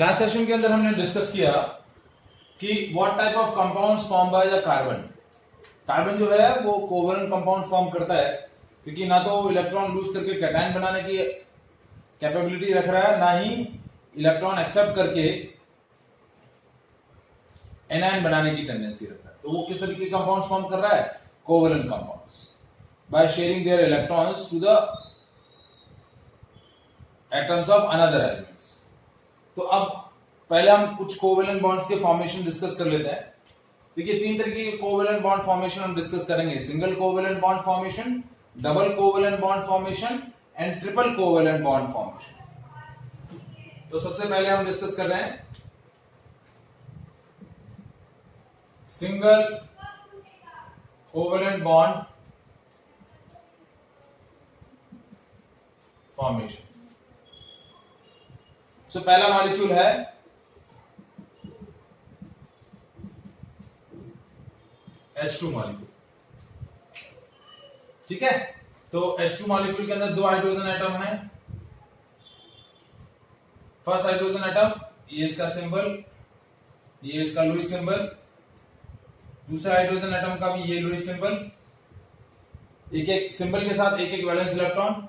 Class session के अंदर हमने डिस्कस किया कि what type of compounds form by the carbon. Carbon जो है वो कोवलेंट कंपाउंड फॉर्म करता है, क्योंकि ना तो इलेक्ट्रॉन लूज करके कैटायन बनाने की कैपेबिलिटी रख रहा है, ना ही इलेक्ट्रॉन एक्सेप्ट करके एनायन बनाने की टेंडेंसी रख रहा है। तो वो किस तरीके के कंपाउंड्स फॉर्म कर रहा है? Covalent compounds, by sharing their electrons to the atoms of another elements. तो अब पहले हम कुछ कोवेलेंट बॉन्ड्स के फॉर्मेशन डिस्कस कर लेते हैं। देखिए, तीन तरीके के कोवेलेंट बॉन्ड फॉर्मेशन हम डिस्कस करेंगे: single covalent bond formation, double covalent bond formation and triple covalent bond formation. तो सबसे पहले हम डिस्कस कर रहे हैं single covalent bond formation. So पहला मॉलिक्यूल है H2 मॉलिक्यूल। ठीक है, तो H2 मॉलिक्यूल के अंदर दो हाइड्रोजन एटम है। फर्स्ट हाइड्रोजन एटम, ये इसका सिंबल, ये इसका लुईस सिंबल। दूसरा हाइड्रोजन एटम का भी ये लुईस सिंबल, एक एक सिंबल के साथ एक एक वैलेंस इलेक्ट्रॉन।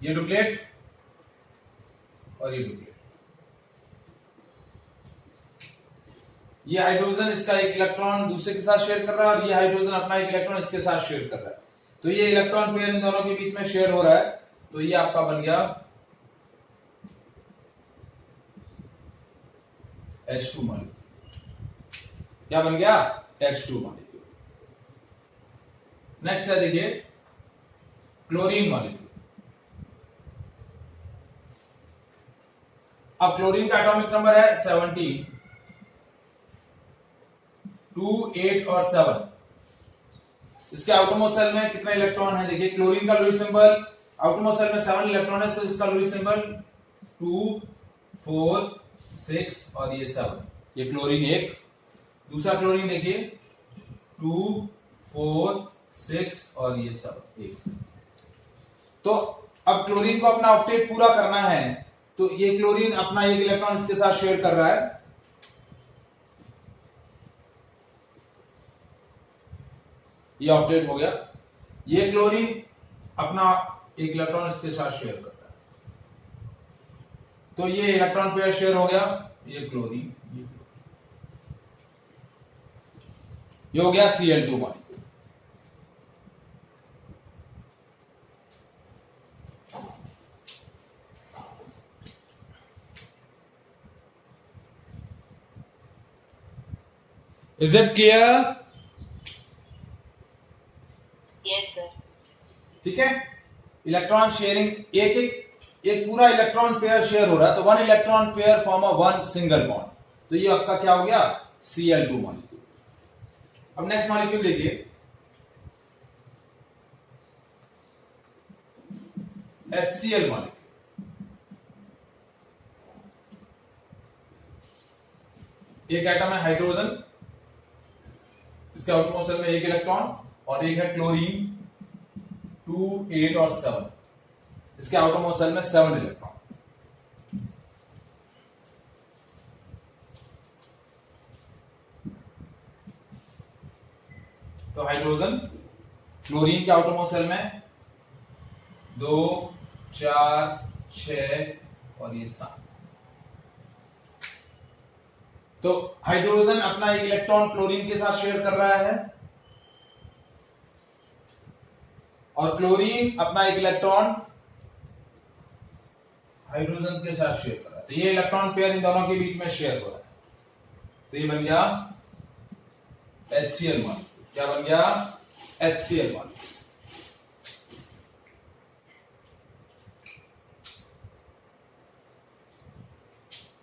ये डुप्लेट और ये डुप्लेट। ये हाइड्रोजन इसका एक इलेक्ट्रॉन दूसरे के साथ शेयर कर रहा है, और ये हाइड्रोजन अपना एक इलेक्ट्रॉन इसके साथ शेयर कर रहा है। तो ये इलेक्ट्रॉन पेयर इन दोनों के बीच में शेयर हो रहा है। तो ये आपका बन गया H2 मॉलिक्यूल। क्या बन गया? H2 molecule. नेक्स्ट है, देखिए, क्लोरीन मॉलिक्यूल। अब क्लोरीन का एटॉमिक नंबर है 17, 2, 8 और 7। इसके आउटरमोस्ट सेल में कितने इलेक्ट्रॉन है? देखिए, क्लोरीन का लुईस सिंबल, आउटरमोस्ट सेल में 7 इलेक्ट्रॉन है, तो इसका लुईस सिंबल 2, 4, 6 और ये 7। ये क्लोरीन एक। दूसरा क्लोरीन देखिए, 2, 4, 6 और ये 7 एक। तो अब क्लोरीन को अपना ऑक्टेट पूरा करना है, तो ये क्लोरीन अपना एक इलेक्ट्रॉन इसके साथ शेयर कर रहा है। ये ऑक्टेट हो गया। ये क्लोरीन अपना एक इलेक्ट्रॉन इसके साथ शेयर कर रहा है, तो ये इलेक्ट्रॉन पेयर शेयर हो गया। ये क्लोरीन, ये हो गया Cl2 molecule. Is it clear? Yes, sir. ठीक है, इलेक्ट्रॉन शेयरिंग, एक पूरा इलेक्ट्रॉन पेयर शेयर हो रहा है, तो one electron pair form a one single bond. तो ये आपका क्या हो गया? Cl2 molecule. अब नेक्स्ट मॉलिक्यूल देखिए, HCl मॉलिक्यूल। एक एटम है हाइड्रोजन, इसके आउटरमोस्ट सेल में एक इलेक्ट्रॉन, और एक है क्लोरीन 2, 8 और 7। इसके आउटरमोस्ट सेल में 7 इलेक्ट्रॉन। तो हाइड्रोजन, क्लोरीन के आउटरमोस्ट सेल में 2, 4, 6 और ये 7। तो हाइड्रोजन अपना एक इलेक्ट्रॉन क्लोरीन के साथ शेयर कर रहा है, और क्लोरीन अपना एक इलेक्ट्रॉन हाइड्रोजन के साथ शेयर कर रहा है। तो ये इलेक्ट्रॉन पेयर इन दोनों के बीच में शेयर हो रहा है। तो ये बन गया HCl मॉलिक्यूल। क्या बन गया? HCl molecule.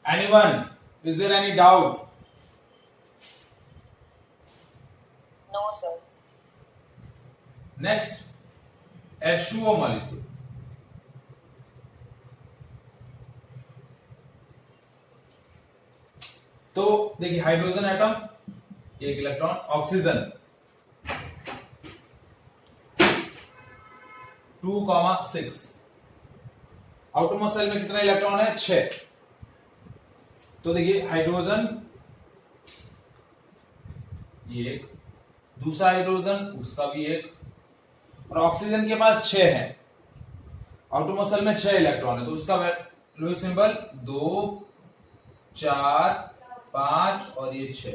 Anyone? Is there any doubt? No, sir. Next, H2O molecule. तो देखिए, हाइड्रोजन एटम, एक इलेक्ट्रॉन, ऑक्सीजन 2,6। आउटरमोस्ट सेल में कितने इलेक्ट्रॉन है? 6। तो देखिए हाइड्रोजन ये एक, दूसरा हाइड्रोजन उसका भी एक, और ऑक्सीजन के पास 6 है, आउटरमोस्ट शेल में 6 इलेक्ट्रॉन है, तो उसका लुईस सिंबल 2 4 5 और ये 6।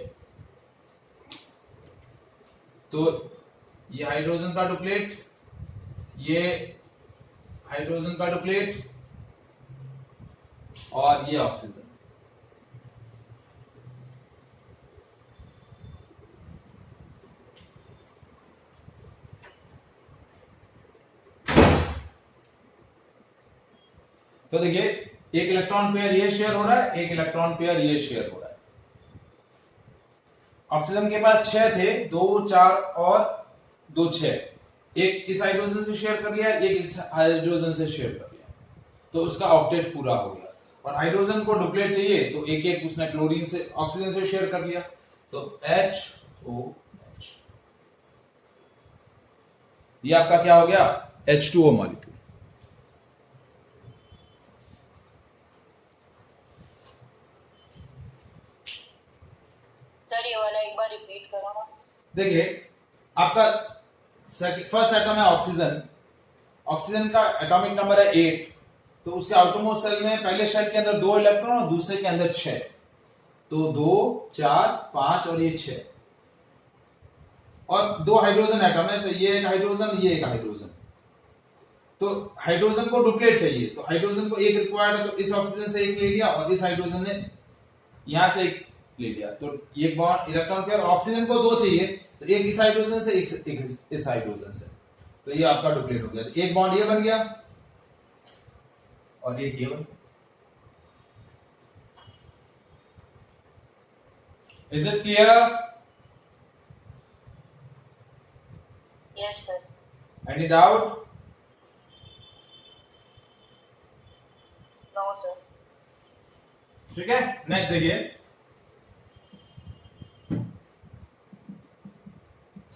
तो ये हाइड्रोजन का डुप्लेट, ये हाइड्रोजन का डुप्लेट और ये ऑक्सीजन। तो देखिए एक इलेक्ट्रॉन पेयर ये शेयर हो रहा है, एक इलेक्ट्रॉन पेयर ये शेयर हो रहा है। ऑक्सीजन के पास 6 थे, 2 4 और 2 6, एक इस हाइड्रोजन से शेयर कर लिया, एक इस हाइड्रोजन से शेयर कर लिया, तो उसका ऑक्टेट पूरा हो गया। और हाइड्रोजन को डुप्लेट चाहिए तो एक एक उसने क्लोरीन से ऑक्सीजन से शेयर कर लिया, तो HOH, ये आपका क्या हो गया, H2O मॉलिक्यूल। सर ये वाला एक बार रिपीट करो ना। देखिए आपका फर्स्ट एटम है ऑक्सीजन, ऑक्सीजन का एटॉमिक नंबर है 8, तो उसके आउटरमोस्ट शेल में पहले शेल के अंदर 2 इलेक्ट्रॉन और दूसरे के अंदर 6, तो 2 4 5 और ये 6, और 2 हाइड्रोजन एटम है, तो ये एक हाइड्रोजन ये एक हाइड्रोजन। तो हाइड्रोजन को डुप्लेट चाहिए, तो हाइड्रोजन को एक रिक्वायर्ड है, तो इस ऑक्सीजन से एक ले लिया और इस हाइड्रोजन ने यहां से एक ले लिया, तो ये बॉन्ड इलेक्ट्रॉन पेयर, ऑक्सीजन को 2 चाहिए, तो एक इस हाइड्रोजन से एक इस हाइड्रोजन से, तो ये आपका डुप्लेट हो गया। एक बॉन्ड ये बन गया और एक ये बन गया। Is it clear? Yes sir. Any doubt? No sir. ठीक है, नेक्स्ट देखिए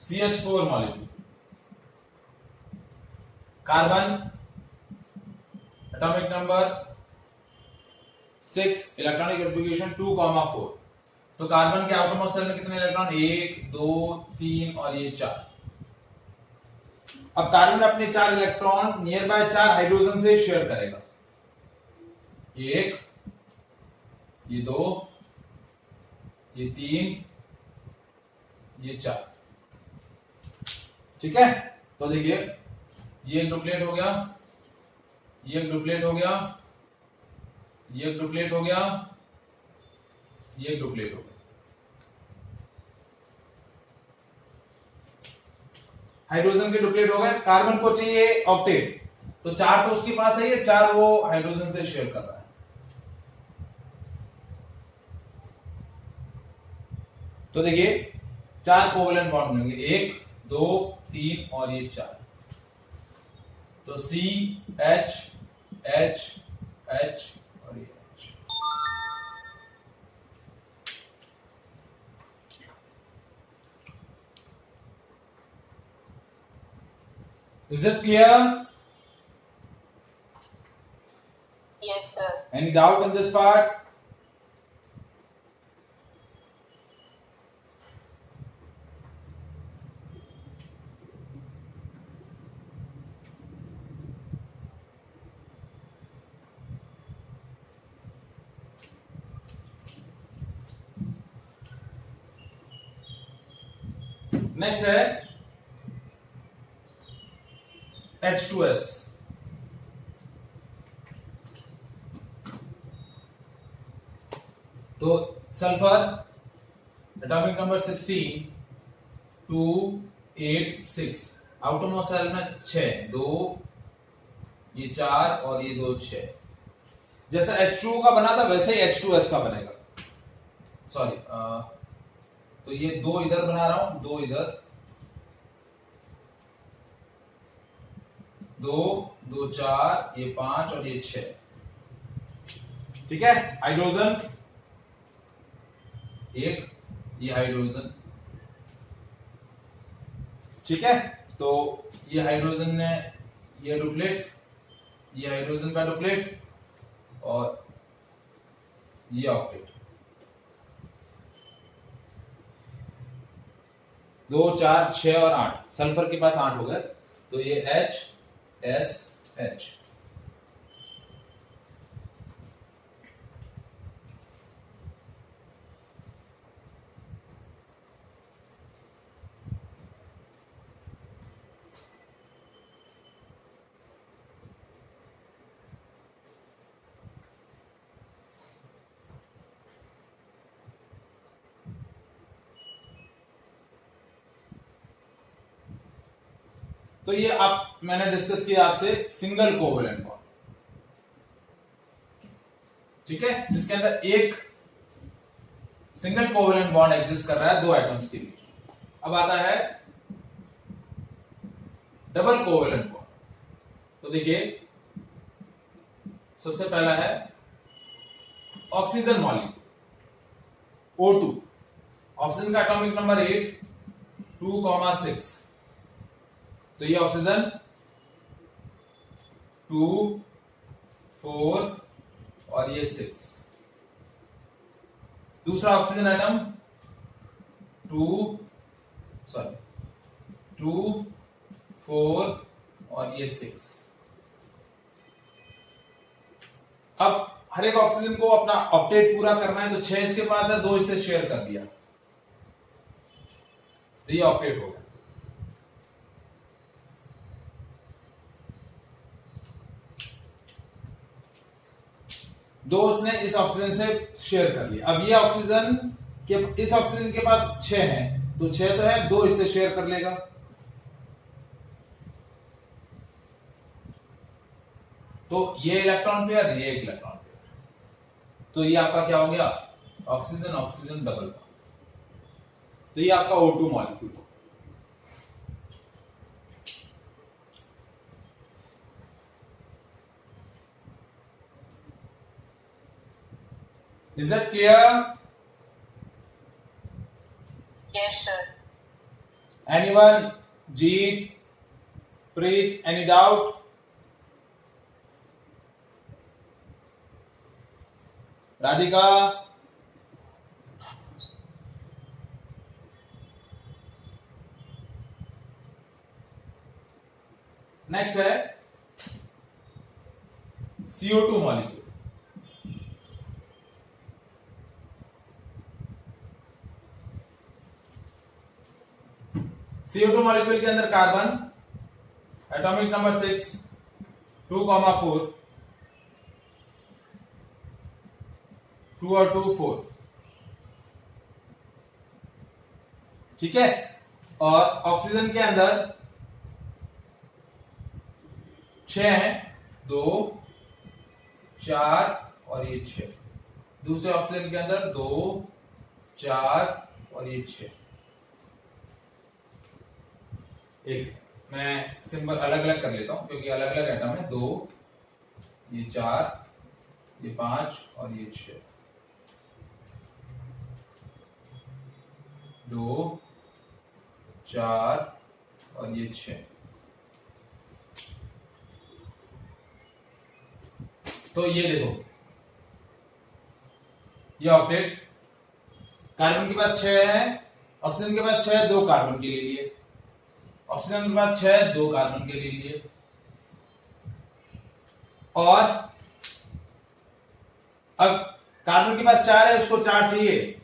CH4 molecule, carbon atomic number 6, electronic configuration 2,4। तो कार्बन के आउटरमोस्ट शेल में कितने इलेक्ट्रॉन, 1 2 3 और ये 4। अब कार्बन अपने 4 इलेक्ट्रॉन नियर बाय 4 हाइड्रोजन से शेयर करेगा, ये 1, ये 2, ये 3, ये 4। ठीक है, तो देखिए ये एक डुप्लेट हो गया, ये एक डुप्लेट हो गया, ये एक डुप्लेट हो गया, ये एक डुप्लेट हो गया। हाइड्रोजन के डुप्लेट हो गए, कार्बन को चाहिए ऑक्टेट, तो 4 तो उसके पास है, ये 4 वो हाइड्रोजन से शेयर कर रहा है। तो देखिए 4 कोवेलेंट बॉन्ड मिलेंगे, 1 2 3 और ये 4, तो C H H H और ये H। Is it clear? Yes sir. Any doubt in this part? Next है H2S। तो sulphur atomic number 16 2 8 6, outermost shell में 6, 2 ये 4 और ये 2 6। जैसा H2O का बना था वैसे ही H2S का बनेगा। सॉरी, तो ये 2 इधर बना रहा हूं, 2 इधर, 2 2 4 ये 5 और ये 6। ठीक है, हाइड्रोजन एक, ये हाइड्रोजन। ठीक है, तो ये हाइड्रोजन ने ये डुप्लेट, ये हाइड्रोजन का डुप्लेट और ये ऑक्टेट। 2 4 6 और 8, सल्फर के पास 8 हो गए, तो ये HSH। तो ये आप मैंने डिस्कस किया आपसे सिंगल कोवेलेंट बॉन्ड, ठीक है, जिसके अंदर एक सिंगल कोवेलेंट बॉन्ड एग्जिस्ट कर रहा है दो एटम्स के बीच। अब आता है डबल कोवेलेंट बॉन्ड। तो देखिए सबसे पहला है ऑक्सीजन मॉलिक्यूल O2, ऑक्सीजन का एटॉमिक नंबर 8 2,6, तो ये ऑक्सीजन 2 4 और ये 6। दूसरा ऑक्सीजन एटम 2 4 और ये 6। अब हर एक ऑक्सीजन को अपना ऑक्टेट पूरा करना है, तो 6 इसके पास है, 2 इससे शेयर कर दिया, तो ये ऑक्टेट हो गया। दो उसने इस ऑक्सीजन से शेयर कर लिया। अब ये ऑक्सीजन के इस ऑक्सीजन के पास 6 है, तो 6 तो है, 2 इससे शेयर कर लेगा, तो ये इलेक्ट्रॉन पेयर, ये एक इलेक्ट्रॉन पेयर, तो ये आपका क्या हो गया, ऑक्सीजन ऑक्सीजन डबल बॉन्ड। तो ये आपका O2 molecule. Is that clear? Yes, sir. Anyone? Jeet, Preet, any doubt? Radhika? Next है CO2 मॉलिक्यूल। CO2 मॉलिक्यूल के अंदर कार्बन एटॉमिक नंबर 6 2,4 2 और 2 4, ठीक है। और ऑक्सीजन के अंदर 6 हैं, 2 4 और ये 6। दूसरे ऑक्सीजन के अंदर 2 4 और ये 6। एक सेकंड, मैं सिंबल अलग अलग कर लेता हूं क्योंकि अलग अलग एटम है। 2 ये 4 ये 5 और ये 6। 2 4 और ये 6। तो ये देखो, ये ऑक्टेट, कार्बन के पास 6 है, ऑक्सीजन के पास 6 है, 2 कार्बन के लिए, ऑक्सीजन के पास 6 है, 2 कार्बन के लिए। और अब कार्बन के पास 4 है, उसको 4 चाहिए,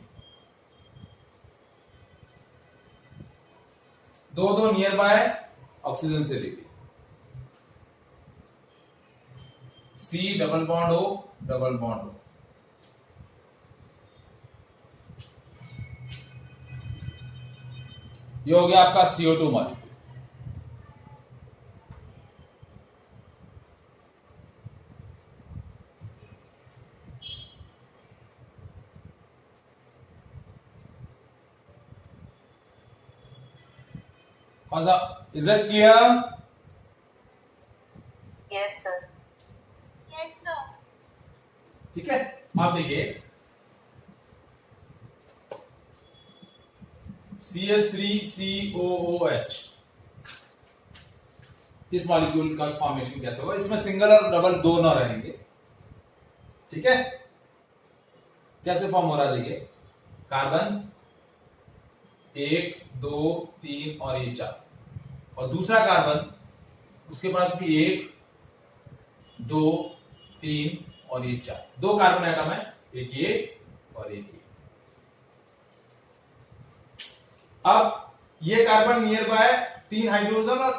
2 नियर बाय ऑक्सीजन से लेके, C double bond O double bond O। ये हो गया आपका CO2 molecule. Is that clear? Yes, sir. Yes, sir. ठीक है, आप देखिए CH3COOH, इस मॉलिक्यूल का फॉर्मेशन कैसे होगा, इसमें सिंगल और डबल दोनों रहेंगे, ठीक है। कैसे फॉर्म हो रहा है देखिए, कार्बन 1 2 3 और ये 4, और दूसरा कार्बन उसके पास भी 1 2 3 और ये 4, दो कार्बन एटम है, एक ये और एक ये। अब ये कार्बन नियर बाय 3 हाइड्रोजन और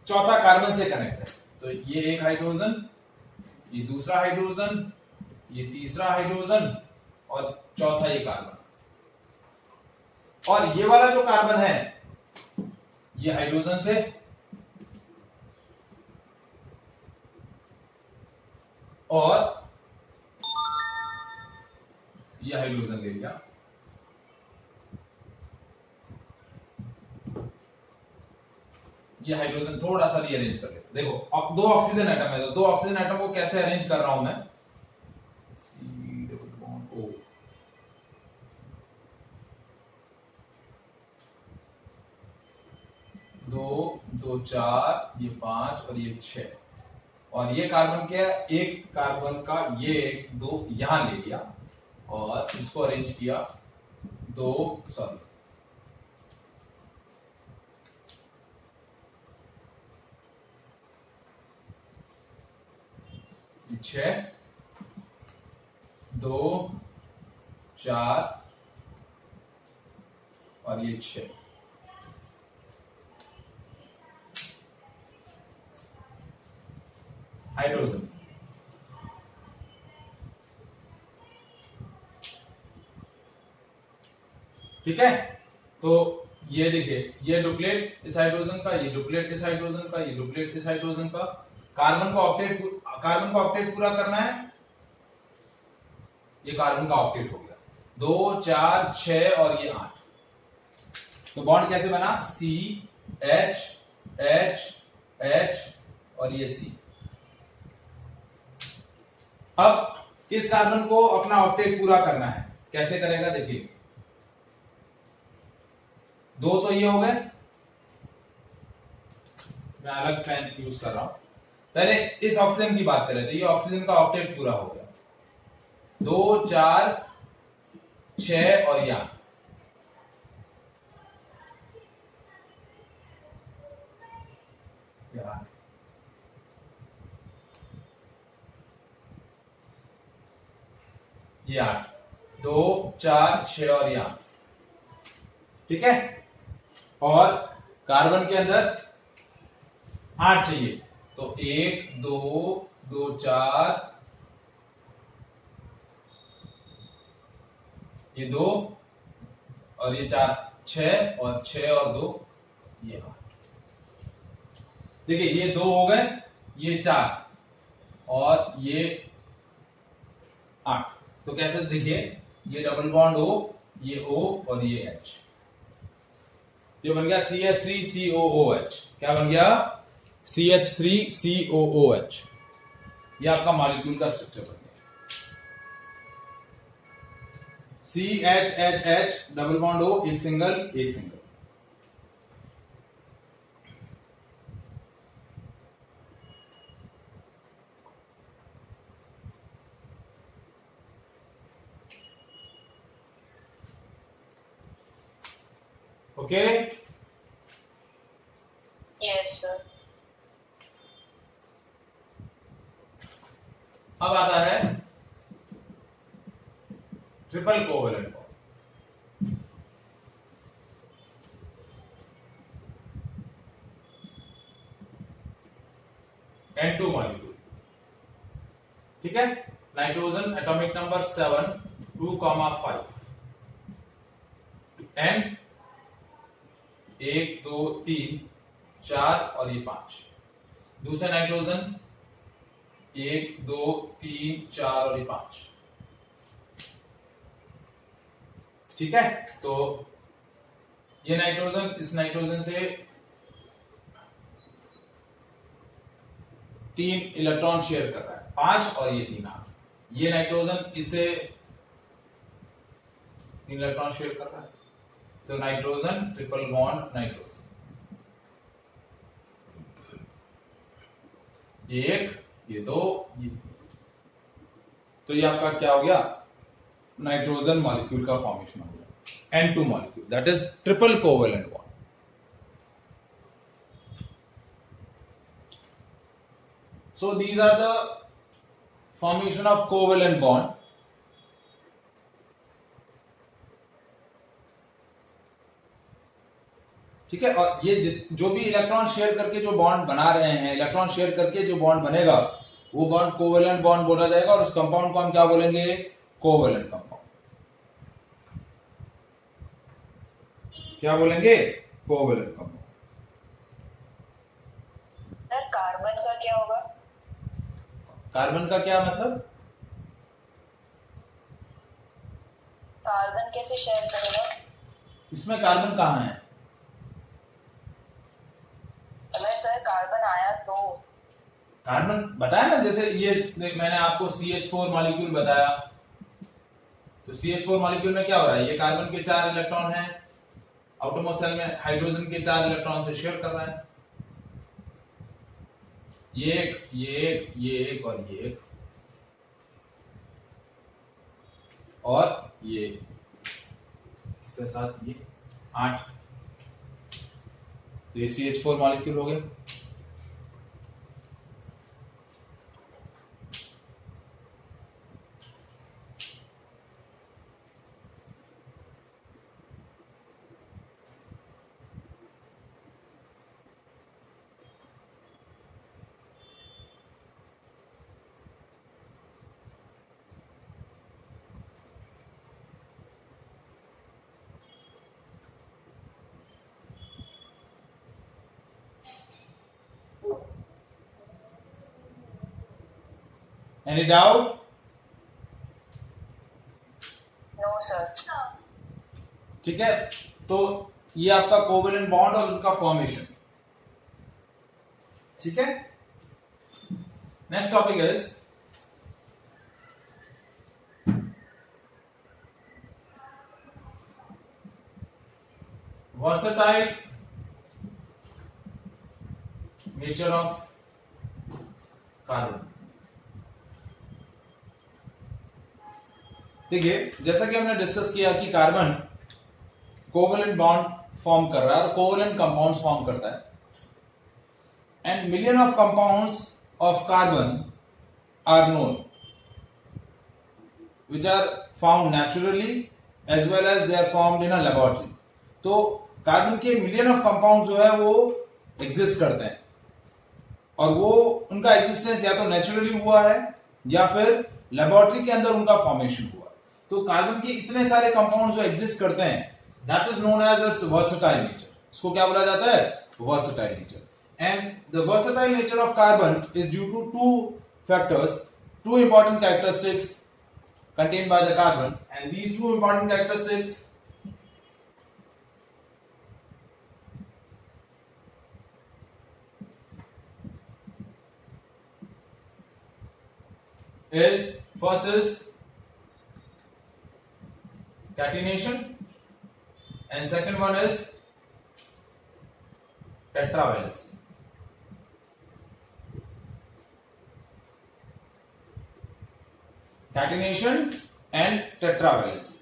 चौथा कार्बन से कनेक्ट है, तो ये एक हाइड्रोजन, ये दूसरा हाइड्रोजन, ये तीसरा हाइड्रोजन और चौथा ये कार्बन, और ये वाला जो कार्बन है ये हाइड्रोजन से, और ये हाइड्रोजन ले लिया, ये हाइड्रोजन थोड़ा सा रीअरेंज कर लेते। देखो अब दो ऑक्सीजन एटम है, तो दो ऑक्सीजन एटम को कैसे अरेंज कर रहा हूं मैं, C डबल बॉन्ड O, दो दो 4, ये 5 और ये 6, और ये कार्बन क्या, एक कार्बन का ये 2 यहां ले लिया और इसको अरेंज किया, 2 सॉरी 6 2 4 और ये 6, हाइड्रोजन। ठीक है, तो ये देखिए, ये डुप्लेट इस हाइड्रोजन का, ये डुप्लेट इस हाइड्रोजन का, ये डुप्लेट इस हाइड्रोजन का, कार्बन को ऑक्टेट पूरा करना है, ये कार्बन का ऑक्टेट हो गया, 2 4 6 और ये 8, तो बॉन्ड कैसे बना, C H H H और ये C। अब इस कार्बन को अपना ऑक्टेट पूरा करना है, कैसे करेगा देखिए, 2 तो ये हो गए, मैं अलग पेन यूज कर रहा हूं, पहले इस ऑक्सीजन की बात करें तो ये ऑक्सीजन का ऑक्टेट पूरा हो गया, 2 4 6 और ये 8, ये 8, 2 4 6 और ये 8, ठीक है, और कार्बन के अंदर 8 चाहिए, तो 1 2 2 4 ये 2 और ये 4 6 और 6 और 2 ये 8। देखिए ये 2 हो गए, ये 4 और ये 8, तो कैसे देखिए, ये डबल बॉन्ड O, ये O और ये H, ये बन गया CH3COOH, क्या बन गया, CH3COOH, ये आपका मॉलिक्यूल का स्ट्रक्चर बन गया, CHHH डबल बॉन्ड O, एक सिंगल, ओके। Yes, sir. अब आता है triple covalent bond, N2 molecule, ठीक है, नाइट्रोजन एटॉमिक नंबर 7 2,5, N 1 2 3 4 और ये 5, दूसरा नाइट्रोजन 1 2 3 4 और ये 5, ठीक है, तो ये नाइट्रोजन इस नाइट्रोजन से 3 इलेक्ट्रॉन शेयर कर रहा है, 5 और ये 3 8, ये नाइट्रोजन इसे 3 इलेक्ट्रॉन शेयर कर रहा है, तो नाइट्रोजन ट्रिपल बॉन्ड नाइट्रोजन, ये 1 ये 2 ये 3, तो ये आपका क्या हो गया, नाइट्रोजन मॉलिक्यूल का फॉर्मेशन हो गया। N2 molecule. That is triple covalent bond. So these are the formation of covalent bond. ठीक है, और ये जो भी इलेक्ट्रॉन शेयर करके जो बॉन्ड बना रहे हैं, इलेक्ट्रॉन शेयर करके जो बॉन्ड बनेगा वो बॉन्ड कोवेलेंट बॉन्ड बोला जाएगा, और उस कंपाउंड को हम क्या बोलेंगे? Covalent compound. क्या बोलेंगे? Covalent compound. सर कार्बन का क्या होगा? कार्बन का क्या मतलब? कार्बन कैसे शेयर करेगा? इसमें कार्बन कहाँ है? अगर सर कार्बन आया तो कार्बन बताया ना, जैसे ये मैंने आपको CH4 मॉलिक्यूल बताया, तो CH4 मॉलिक्यूल में क्या हो रहा है? ये कार्बन के 4 इलेक्ट्रॉन हैं, आउटरमोस्ट शेल में हाइड्रोजन के 4 इलेक्ट्रॉन से शेयर कर रहा है। ये एक, ये एक, ये एक और ये एक, और ये इसके साथ ये 8, तो ये CH4 मॉलिक्यूल हो गया। Any doubt? No sir. ठीक है, तो ये आपका कोवेलेंट बॉन्ड और उनका फॉर्मेशन। ठीक है, next topic is versatile nature of carbon. देखिए, जैसा कि हमने डिस्कस किया कि कार्बन कोवेलेंट बॉन्ड फॉर्म कर रहा है और कोवेलेंट कंपाउंड्स फॉर्म करता है, and million of compounds of carbon are known which are found naturally as well as they are formed in a laboratory. तो कार्बन के मिलियन ऑफ कंपाउंड जो है वो एग्जिस्ट करते हैं, और वो उनका एग्जिस्टेंस या तो नेचुरली हुआ है या फिर लेबोरेटरी के अंदर उनका फॉर्मेशन हुआ। तो कार्बन के इतने सारे कंपाउंड्स जो एग्जिस्ट करते हैं, that is known as its versatile nature. इसको क्या बोला जाता है? Versatile nature. And the versatile nature of carbon is due to two factors, two important characteristics contained by the carbon, and these two important characteristics is, first is catenation and second one is tetravalence. Catenation and tetravalence,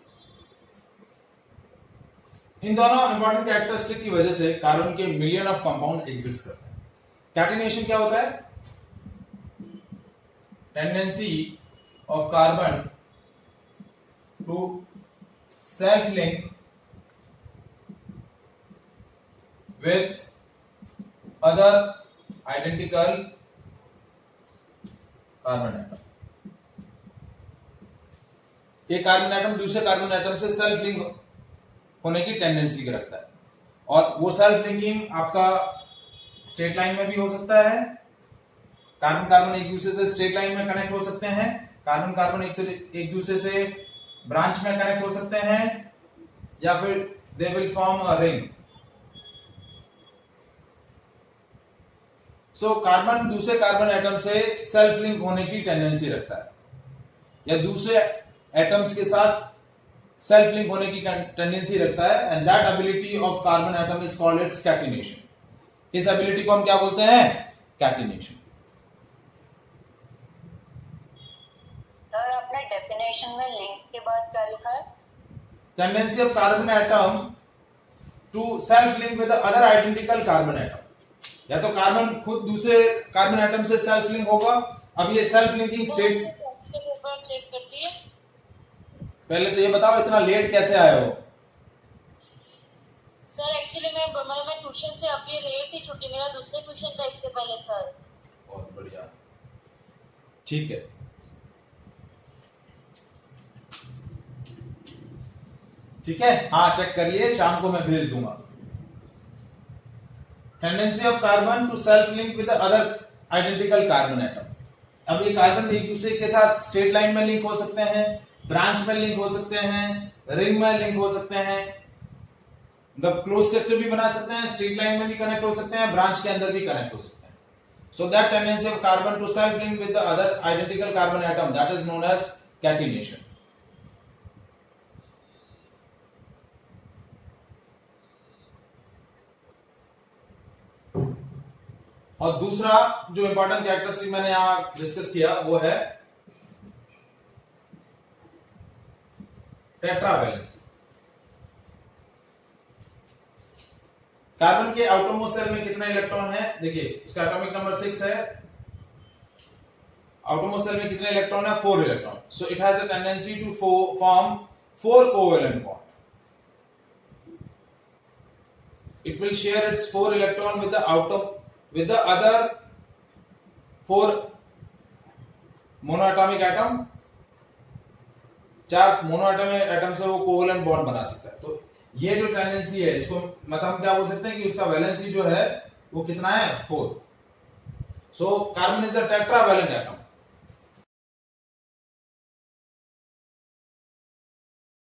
इन दोनों important characteristic की वजह से carbon के million of compound exist करते हैं। Catenation क्या होता है? Tendency of carbon to self link with other identical carbon atom. एक कार्बन एटम दूसरे कार्बन एटम से सेल्फ लिंक होने की टेंडेंसी रखता है, और वो सेल्फ लिंकिंग आपका स्ट्रेट लाइन में भी हो सकता है। कार्बन कार्बन एक दूसरे से स्ट्रेट लाइन में कनेक्ट हो सकते हैं, कार्बन कार्बन एक दूसरे से ब्रांच में कनेक्ट हो सकते हैं, या फिर they will form a ring. So carbon दूसरे कार्बन एटम से सेल्फ लिंक होने की टेंडेंसी रखता है, या दूसरे एटम्स के साथ सेल्फ लिंक होने की टेंडेंसी रखता है, and that ability of carbon atom is called its catenation. इस एबिलिटी को हम क्या बोलते हैं? कैटिनेशन। सर आपने डेफिनेशन में लिंक के बाद क्या लिखा है? Tendency of carbon atom to self link with other identical carbon atom. या तो कार्बन खुद दूसरे कार्बन एटम से सेल्फ लिंक होगा। अब ये सेल्फ लिंकिंग स्टेट, चेक करती है। पहले तो ये बताओ इतना लेट कैसे आए हो? सर एक्चुअली मैं ट्यूशन से अभी लेट थी, छुट्टी, मेरा दूसरा ट्यूशन था इससे पहले सर। बहुत बढ़िया, ठीक है। ठीक है, हाँ चेक करिए, शाम को मैं भेज दूंगा। Tendency of carbon to self link with other identical carbon atom. अब ये कार्बन एक दूसरे के साथ स्ट्रेट लाइन में लिंक हो सकते हैं, ब्रांच में लिंक हो सकते हैं, रिंग में लिंक हो सकते हैं, मतलब क्लोज स्ट्रक्चर भी बना सकते हैं, स्ट्रेट लाइन में भी कनेक्ट हो सकते हैं, ब्रांच के अंदर भी कनेक्ट हो सकते हैं। So that tendency of carbon to self link with the other identical carbon atom, that is known as catenation. और दूसरा जो इंपॉर्टेंट कैरेक्टरिस्टिक मैंने यहां डिस्कस किया वो है टेट्रावैलेंसी। कार्बन के आउटरमोस्ट शेल में कितने इलेक्ट्रॉन है? देखिए इसका एटॉमिक नंबर 6 है। आउटरमोस्ट शेल में कितने इलेक्ट्रॉन है? 4 electron. So it has a tendency to form 4 covalent bond. It will share its 4 electron with the other 4 monoatomic atom। 4 monoatomic atom से वो कोवेलेंट बॉन्ड बना सकता है। तो ये जो टेंडेंसी है, इसको मतलब हम क्या बोल सकते हैं कि उसका वैलेंसी जो है वो कितना है? 4। So carbon is a tetravalent atom.